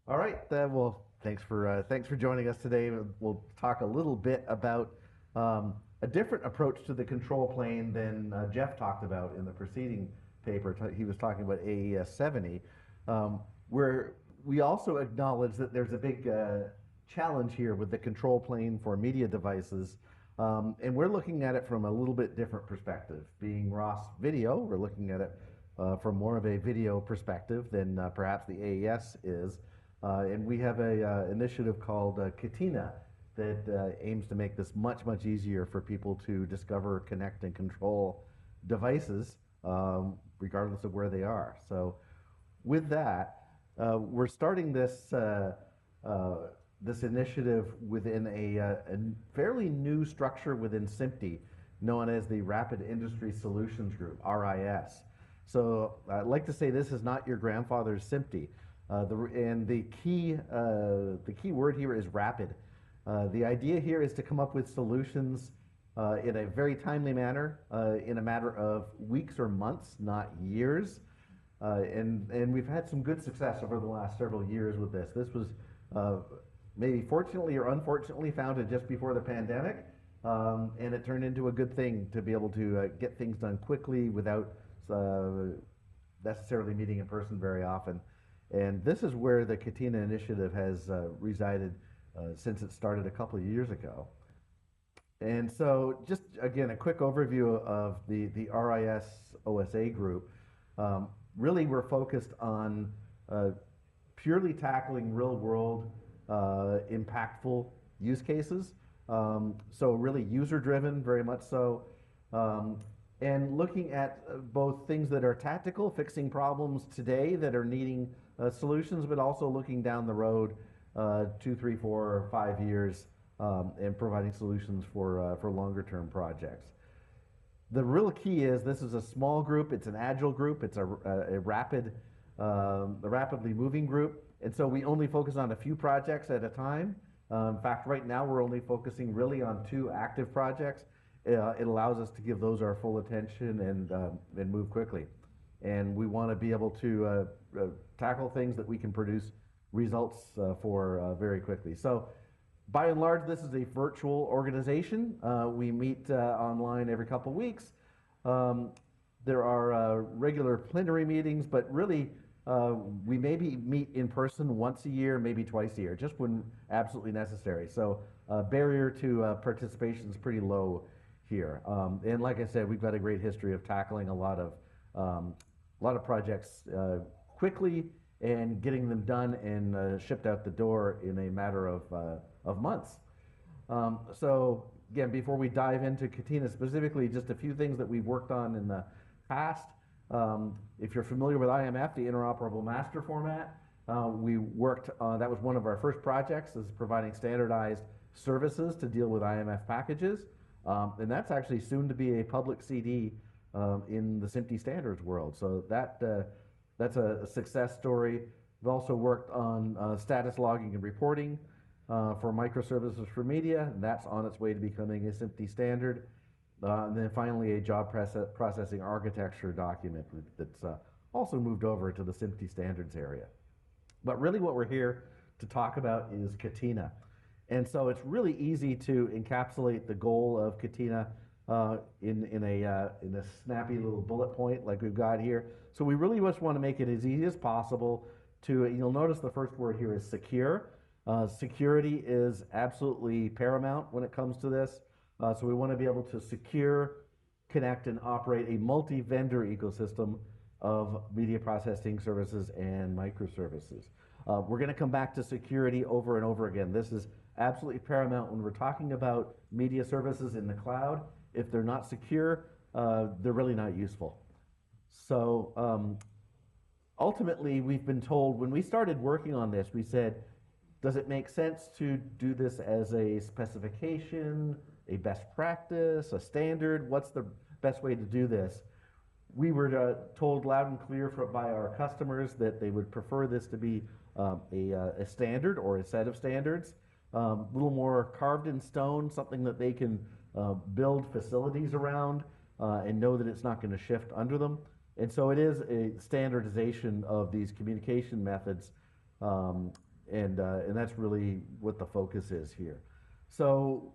All right. Well, thanks for joining us today. We'll talk a little bit about a different approach to the control plane than Jeff talked about in the preceding paper. He was talking about AES70, where we also acknowledge that there's a big challenge here with the control plane for media devices. And we're looking at it from a little bit different perspective. Being Ross Video, we're looking at it from more of a video perspective than perhaps the AES is. And we have a initiative called Catena that aims to make this much easier for people to discover, connect, and control devices, regardless of where they are. So, with that, we're starting this initiative within a fairly new structure within SMPTE, known as the Rapid Industry Solutions Group (RIS). So, I'd like to say this is not your grandfather's SMPTE. And the key word here is rapid. The idea here is to come up with solutions in a very timely manner, in a matter of weeks or months, not years. And we've had some good success over the last several years with this. This was maybe fortunately or unfortunately founded just before the pandemic, and it turned into a good thing to be able to get things done quickly without necessarily meeting in person very often. And this is where the Catena initiative has resided since it started a couple of years ago. And so, just again, a quick overview of the RIS OSA group. Really, we're focused on purely tackling real world, impactful use cases. So, really user driven, very much so. And looking at both things that are tactical, fixing problems today that are needing solutions, but also looking down the road 2, 3, 4, or 5 years and providing solutions for longer term projects. The real key is this is a small group, it's an agile group, it's a rapidly moving group, and so we only focus on a few projects at a time. In fact, right now we're only focusing really on 2 active projects. It allows us to give those our full attention and move quickly. And we want to be able to tackle things that we can produce results for very quickly. So, by and large, this is a virtual organization. We meet online every couple of weeks. There are regular plenary meetings, but really we maybe meet in person once a year, maybe twice a year, just when absolutely necessary. So, barrier to participation is pretty low here. And like I said, we've got a great history of tackling a lot of projects quickly and getting them done and shipped out the door in a matter of months. So again, before we dive into Catena specifically, just a few things that we've worked on in the past. If you're familiar with IMF, the Interoperable Master Format, we worked on, that was one of our first projects, is providing standardized services to deal with IMF packages. And that's actually soon to be a public CD in the SMPTE standards world. So that's a success story. We've also worked on status logging and reporting for microservices for media, and that's on its way to becoming a SMPTE standard. And then finally, a job processing architecture document that's also moved over to the SMPTE standards area. But really what we're here to talk about is Catena. And so it's really easy to encapsulate the goal of Catena in a snappy little bullet point like we've got here. So we really just want to make it as easy as possible to, you'll notice the first word here is secure. Security is absolutely paramount when it comes to this. So we want to be able to secure, connect, and operate a multi-vendor ecosystem of media processing services and microservices. We're going to come back to security over and over again. This is absolutely paramount when we're talking about media services in the cloud. If they're not secure, they're really not useful. So ultimately, we've been told, when we started working on this, we said, does it make sense to do this as a specification, a best practice, a standard? What's the best way to do this? We were told loud and clear by our customers that they would prefer this to be a standard or a set of standards, a little more carved in stone, something that they can build facilities around and know that it's not going to shift under them. And so it is a standardization of these communication methods and that's really what the focus is here. So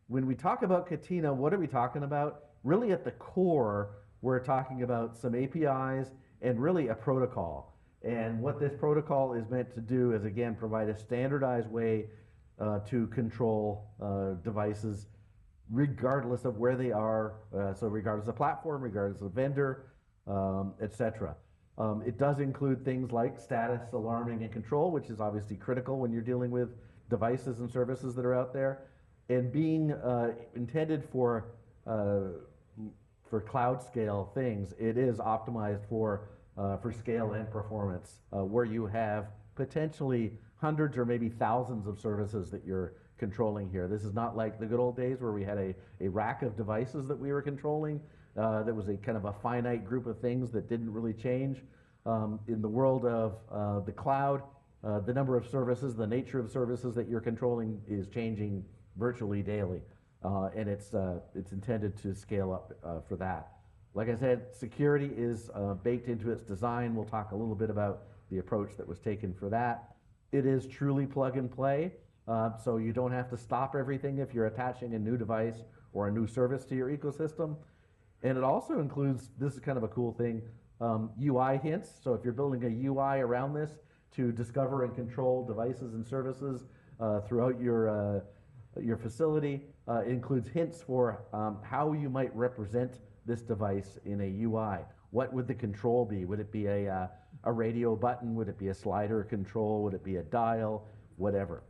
when we talk about Catena, what are we talking about? Really at the core, we're talking about some APIs and really a protocol. And what this protocol is meant to do is, again, provide a standardized way to control devices regardless of where they are, so regardless of platform, regardless of vendor, etc. It does include things like status, alarming, and control, which is obviously critical when you're dealing with devices and services that are out there. And being intended for cloud scale things, it is optimized for scale and performance, where you have potentially hundreds or maybe thousands of services that you're controlling here. This is not like the good old days where we had a rack of devices that we were controlling. That was a kind of a finite group of things that didn't really change. In the world of the cloud, the number of services, the nature of services that you're controlling is changing virtually daily, and it's intended to scale up for that. Like I said, security is baked into its design. We'll talk a little bit about the approach that was taken for that. It is truly plug and play, so you don't have to stop everything if you're attaching a new device or a new service to your ecosystem. And it also includes, this is kind of a cool thing, UI hints. So if you're building a UI around this to discover and control devices and services throughout your facility, it includes hints for how you might represent this device in a UI. What would the control be? Would it be a radio button? Would it be a slider control? Would it be a dial? Whatever.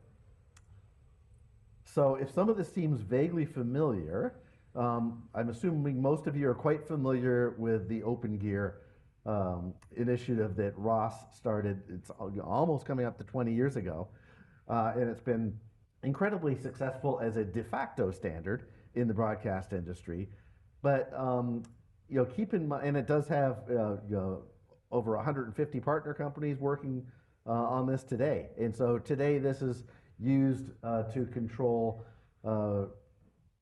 So if some of this seems vaguely familiar, I'm assuming most of you are quite familiar with the Open Gear initiative that Ross started. It's almost coming up to 20 years ago, and it's been incredibly successful as a de facto standard in the broadcast industry. But keep in mind, and it does have over 150 partner companies working on this today. And so today this is used to control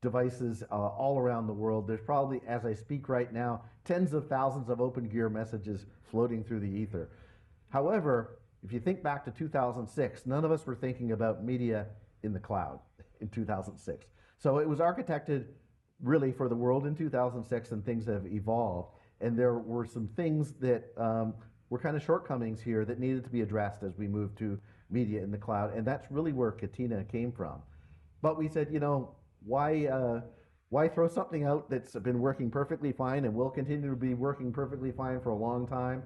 devices all around the world. There's probably, as I speak right now, tens of thousands of Open Gear messages floating through the ether. However, if you think back to 2006, none of us were thinking about media in the cloud in 2006. So it was architected really for the world in 2006, and things have evolved. And there were some things that were kind of shortcomings here that needed to be addressed as we moved to media in the cloud, and that's really where Catena came from. But we said, why throw something out that's been working perfectly fine and will continue to be working perfectly fine for a long time?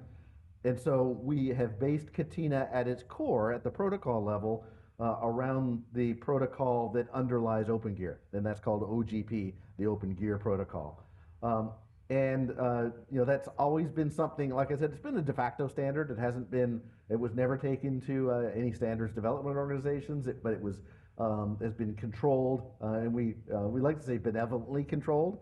And so we have based Catena at its core, at the protocol level, around the protocol that underlies Open Gear, and that's called OGP, the Open Gear protocol. That's always been something, like I said, it's been a de facto standard. It was never taken to any standards development organizations, but it was has been controlled, and we like to say benevolently controlled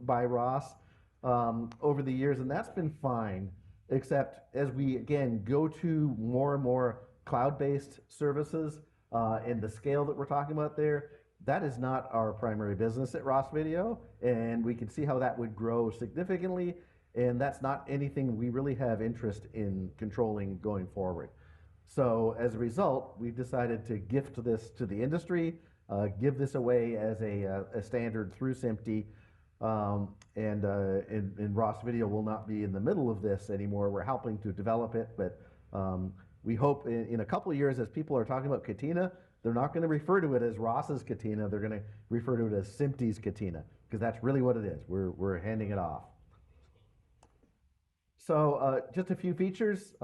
by Ross over the years, and that's been fine, except as we, again, go to more and more cloud-based services and the scale that we're talking about there, that is not our primary business at Ross Video, and we can see how that would grow significantly, and that's not anything we really have interest in controlling going forward. So as a result, we've decided to gift this to the industry, give this away as a standard through SMPTE, and Ross Video will not be in the middle of this anymore. We're helping to develop it, but we hope in a couple of years, as people are talking about Catena, they're not going to refer to it as Ross's Catena. They're going to refer to it as SMPTE's Catena, because that's really what it is. We're handing it off. So just a few features.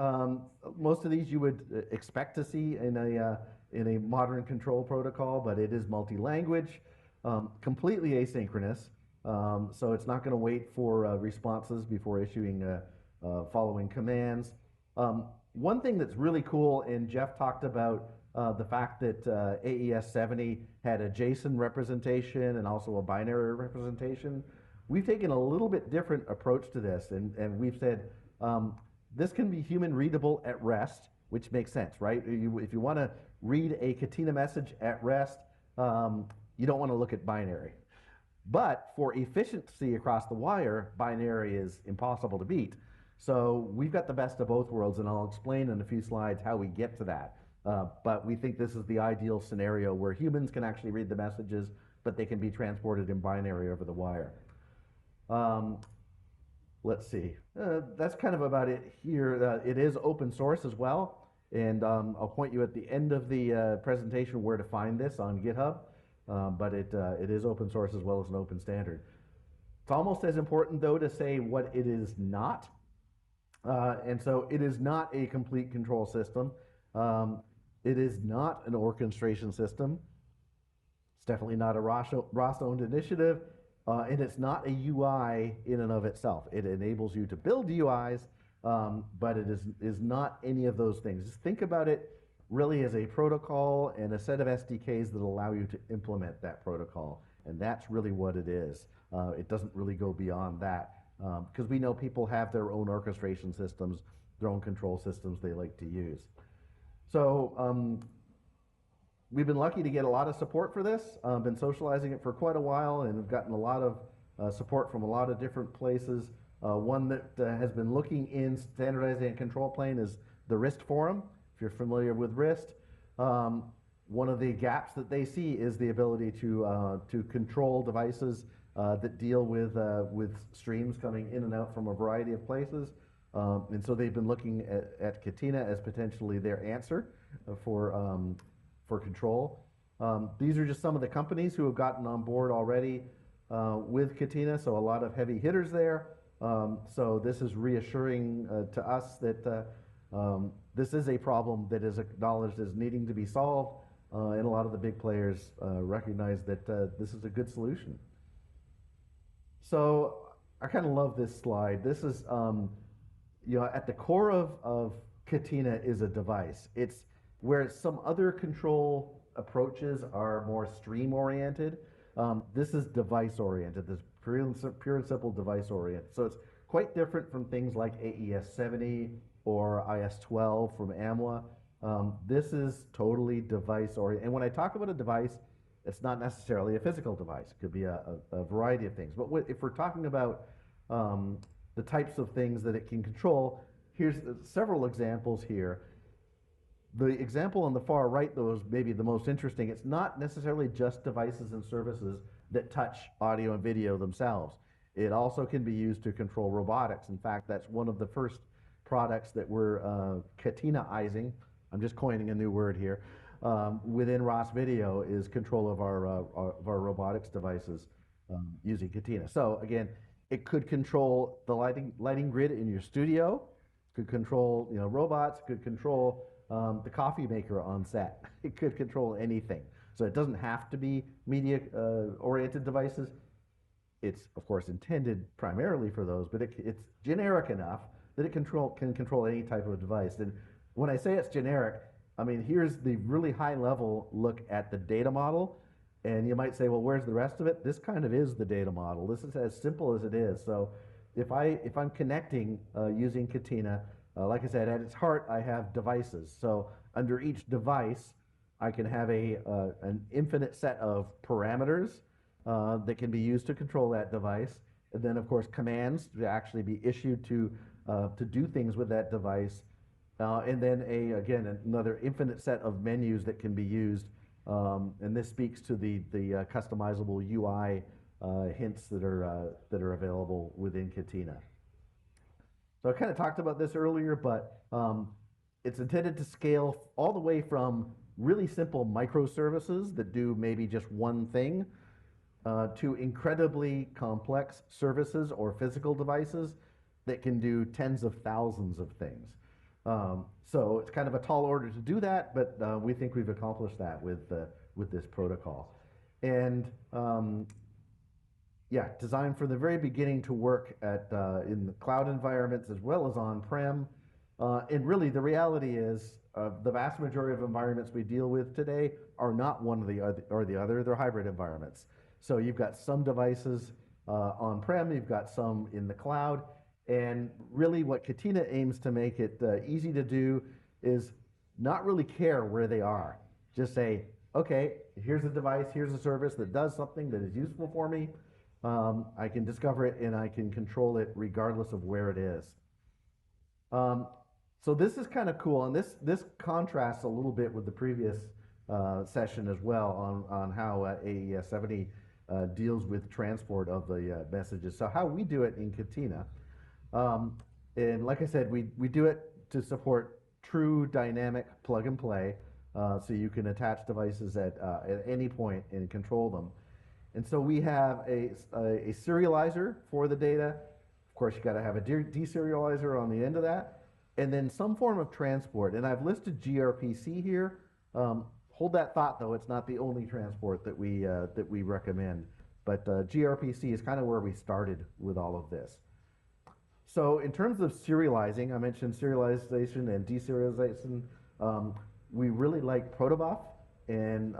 Most of these you would expect to see in a modern control protocol, but it is multi-language, completely asynchronous. So it's not going to wait for responses before issuing following commands. One thing that's really cool, and Jeff talked about the fact that AES70 had a JSON representation and also a binary representation. We've taken a little bit different approach to this, and we've said this can be human readable at rest, which makes sense, right? If you want to read a Catena message at rest, you don't want to look at binary. But for efficiency across the wire, binary is impossible to beat. So we've got the best of both worlds, and I'll explain in a few slides how we get to that. But we think this is the ideal scenario where humans can actually read the messages, but they can be transported in binary over the wire. Um, let's see. That's kind of about it here. It is open source as well, and I'll point you at the end of the presentation where to find this on GitHub. But it is open source as well as an open standard. It's almost as important, though, to say what it is not. And so it is not a complete control system. It is not an orchestration system. It's definitely not a ROS-owned initiative. And it's not a UI in and of itself. It enables you to build UIs, but it is not any of those things. Just think about it really as a protocol and a set of SDKs that allow you to implement that protocol. And that's really what it is. It doesn't really go beyond that, because we know people have their own orchestration systems, their own control systems they like to use. So we've been lucky to get a lot of support for this. Been socializing it for quite a while, and we've gotten a lot of support from a lot of different places. One that has been looking in standardizing and control plane is the RIST forum. If you're familiar with RIST, one of the gaps that they see is the ability to control devices that deal with streams coming in and out from a variety of places. And so they've been looking at Catena as potentially their answer for control. These are just some of the companies who have gotten on board already with Catena, so a lot of heavy hitters there. So this is reassuring to us that this is a problem that is acknowledged as needing to be solved, and a lot of the big players recognize that this is a good solution. So I kind of love this slide. This is, at the core of Catena is a device. It's where some other control approaches are more stream-oriented. This is device-oriented. This pure and simple device-oriented. So it's quite different from things like AES24 or IS12 from AMLA. This is totally device-oriented. And when I talk about a device, it's not necessarily a physical device. It could be a variety of things. But if we're talking about the types of things that it can control, here's several examples here. The example on the far right, though, is maybe the most interesting. It's not necessarily just devices and services that touch audio and video themselves. It also can be used to control robotics. In fact, that's one of the first products that we're Catenaizing. I'm just coining a new word here. Within ROS Video is control of our robotics devices using Catena. So again, it could control the lighting grid in your studio. It could control robots. It could control the coffee maker on set. It could control anything. So it doesn't have to be media-oriented devices. It's, of course, intended primarily for those, but it's generic enough that it can control any type of device. And when I say it's generic, I mean, here's the really high-level look at the data model. And you might say, well, where's the rest of it? This kind of is the data model. This is as simple as it is. So if I'm connecting using Catena, like I said, at its heart, I have devices. So under each device, I can have an infinite set of parameters that can be used to control that device. And then, of course, commands to actually be issued to do things with that device. And then, again, another infinite set of menus that can be used. And this speaks to the customizable UI hints that are available within Catena. So I kind of talked about this earlier, but it's intended to scale all the way from really simple microservices that do maybe just one thing to incredibly complex services or physical devices that can do tens of thousands of things. So it's kind of a tall order to do that, but we think we've accomplished that with this protocol. And yeah, designed from the very beginning to work in the cloud environments as well as on-prem. And really, the reality is the vast majority of environments we deal with today are not one or the other. They're hybrid environments. So you've got some devices on-prem, you've got some in the cloud, and really what Catena aims to make it easy to do is not really care where they are. Just say, okay, here's a device, here's a service that does something that is useful for me. I can discover it and I can control it regardless of where it is. So this is kind of cool, and this contrasts a little bit with the previous session as well on how AES70 deals with transport of the messages. So how we do it in Catena, um, and like I said, we do it to support true dynamic plug and play, so you can attach devices at any point and control them. And so we have a serializer for the data. Of course, you got to have a deserializer on the end of that, and then some form of transport. And I've listed gRPC here. Hold that thought, though; it's not the only transport that we recommend. But gRPC is kind of where we started with all of this. So in terms of serializing, I mentioned serialization and deserialization. We really like protobuf, and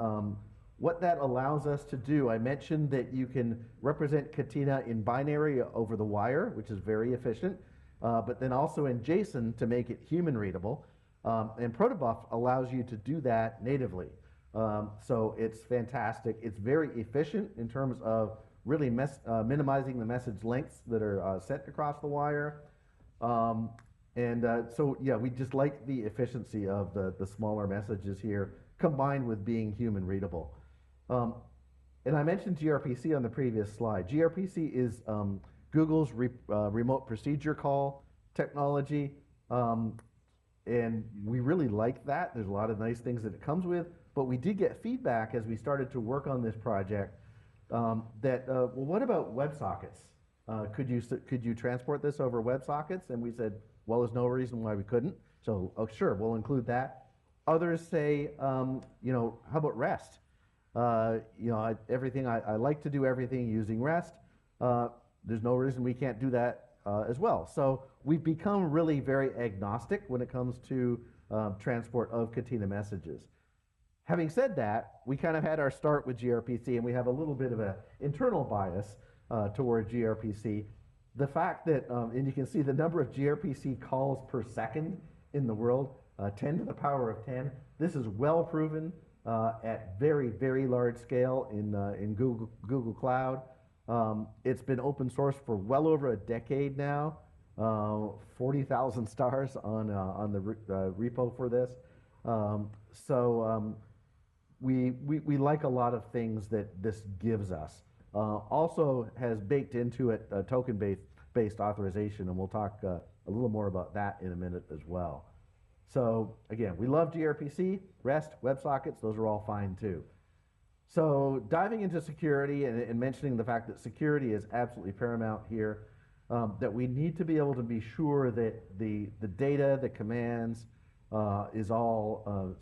what that allows us to do, I mentioned that you can represent Catena in binary over the wire, which is very efficient, but then also in JSON to make it human readable. And protobuf allows you to do that natively. So it's fantastic. It's very efficient in terms of really minimizing the message lengths that are sent across the wire. So yeah, we just like the efficiency of the smaller messages here combined with being human readable. And I mentioned gRPC on the previous slide. gRPC is Google's remote procedure call technology. And we really like that. There's a lot of nice things that it comes with, but we did get feedback as we started to work on this project well, what about WebSockets? Could you transport this over WebSockets? And we said, well, there's no reason why we couldn't. So, oh, sure, we'll include that. Others say, how about REST? I like to do everything using REST. There's no reason we can't do that as well. So we've become really very agnostic when it comes to transport of Catena messages. Having said that, we kind of had our start with gRPC, and we have a little bit of an internal bias toward gRPC. The fact that, and you can see the number of gRPC calls per second in the world, 10 to the power of 10. This is well proven at very, very large scale in Google Cloud. It's been open source for well over a decade now. 40,000 stars on the repo for this. We like a lot of things that this gives us. Also has baked into it a token-based authorization, and we'll talk a little more about that in a minute as well. So again, we love gRPC, REST, WebSockets, those are all fine too. So diving into security and mentioning the fact that security is absolutely paramount here, that we need to be able to be sure that the data, the commands, is all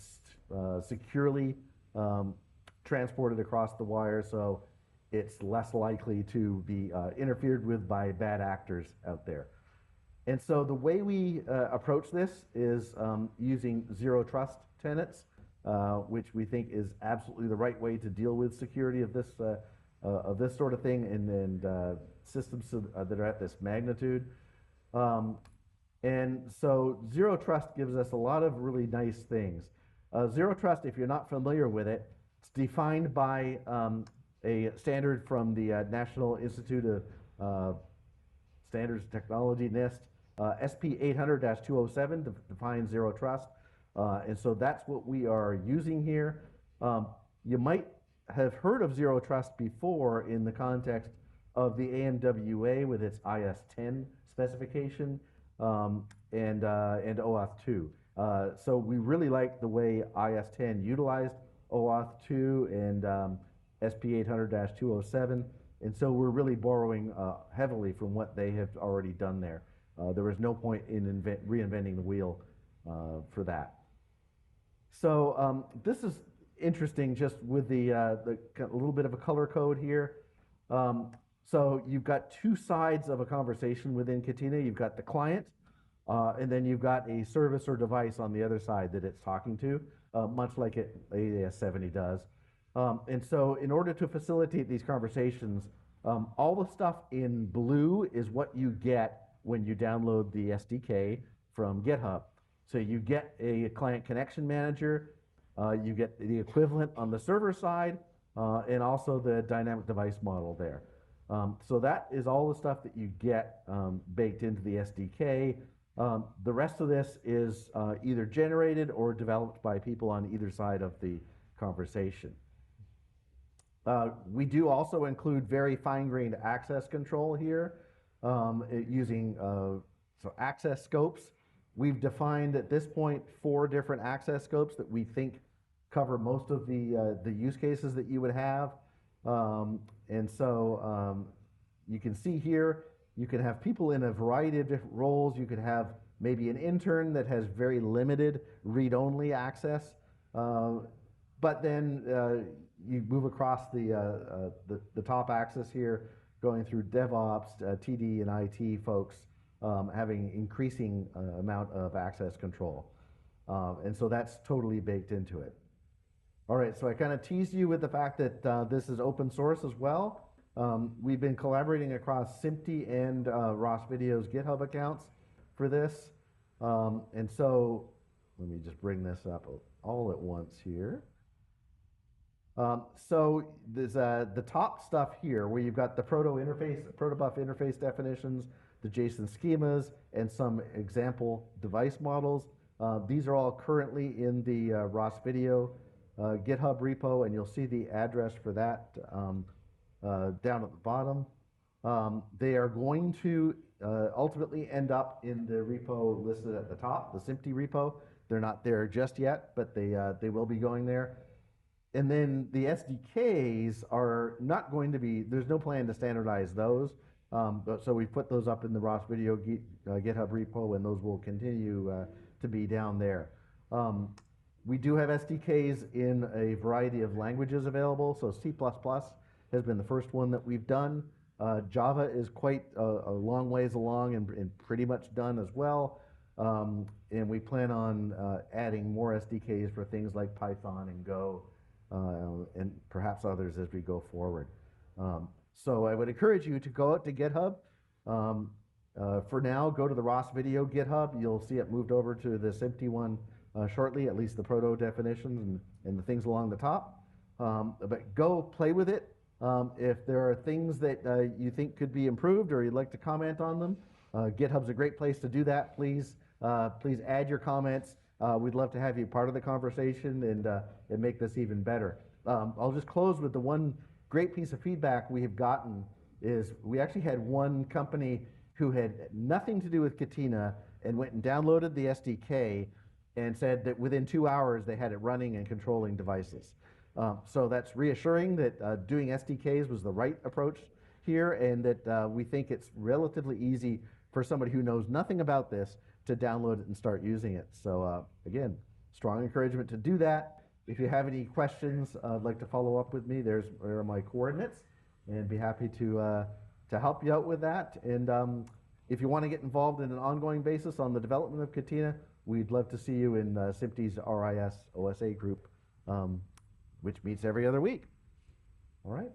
securely transported across the wire, so it's less likely to be interfered with by bad actors out there. And so the way we approach this is using zero trust tenets, which we think is absolutely the right way to deal with security of this sort of thing and systems that are at this magnitude. And so zero trust gives us a lot of really nice things. Zero trust, if you're not familiar with it, it's defined by a standard from the National Institute of Standards and Technology, NIST. SP800-207 defines zero trust. And so that's what we are using here. You might have heard of zero trust before in the context of the AMWA with its IS10 specification and OAuth 2. So we really like the way IS10 utilized OAuth 2 and SP800-207, and so we're really borrowing heavily from what they have already done there. There was no point in reinventing the wheel for that. So this is interesting, just with a little bit of a color code here. So you've got two sides of a conversation within Catena. You've got the client, and then you've got a service or device on the other side that it's talking to, much like AES70 does. And so in order to facilitate these conversations, all the stuff in blue is what you get when you download the SDK from GitHub. So you get a client connection manager, you get the equivalent on the server side, and also the dynamic device model there. So that is all the stuff that you get baked into the SDK. The rest of this is either generated or developed by people on either side of the conversation. We do also include very fine-grained access control here using so access scopes. We've defined at this point 4 different access scopes that we think cover most of the use cases that you would have. And so you can see here, you can have people in a variety of different roles. You could have maybe an intern that has very limited read-only access. But then you move across the top axis here, going through DevOps, TD, and IT folks having increasing amount of access control. And so that's totally baked into it. All right, so I kind of teased you with the fact that this is open source as well. We've been collaborating across SMPTE and Ross Video's GitHub accounts for this. And so let me just bring this up all at once here. So there's the top stuff here where you've got the protobuf interface definitions, the JSON schemas, and some example device models. These are all currently in the Ross Video GitHub repo, and you'll see the address for that down at the bottom. They are going to ultimately end up in the repo listed at the top, the SMPTE repo. They're not there just yet, but they will be going there. And then the SDKs are not going to be, there's no plan to standardize those. So we put those up in the Ross Video GitHub repo, and those will continue to be down there. We do have SDKs in a variety of languages available. So C++ has been the first one that we've done. Java is quite a long ways along and pretty much done as well. And we plan on adding more SDKs for things like Python and Go and perhaps others as we go forward. So I would encourage you to go out to GitHub. For now, go to the Ross Video GitHub. You'll see it moved over to the SMPTE one shortly, at least the proto definitions and the things along the top. But go play with it. If there are things that you think could be improved or you'd like to comment on them, GitHub's a great place to do that. Please add your comments. We'd love to have you part of the conversation and make this even better. I'll just close with the one great piece of feedback we have gotten is we actually had one company who had nothing to do with Catena and went and downloaded the SDK and said that within 2 hours they had it running and controlling devices. So that's reassuring that doing SDKs was the right approach here, and that we think it's relatively easy for somebody who knows nothing about this to download it and start using it. So again, strong encouragement to do that. If you have any questions, I'd like to follow up with me. There are my coordinates, and be happy to help you out with that. And if you want to get involved in an ongoing basis on the development of Catena, we'd love to see you in SMPTE's RIS OSA group, which meets every other week. All right.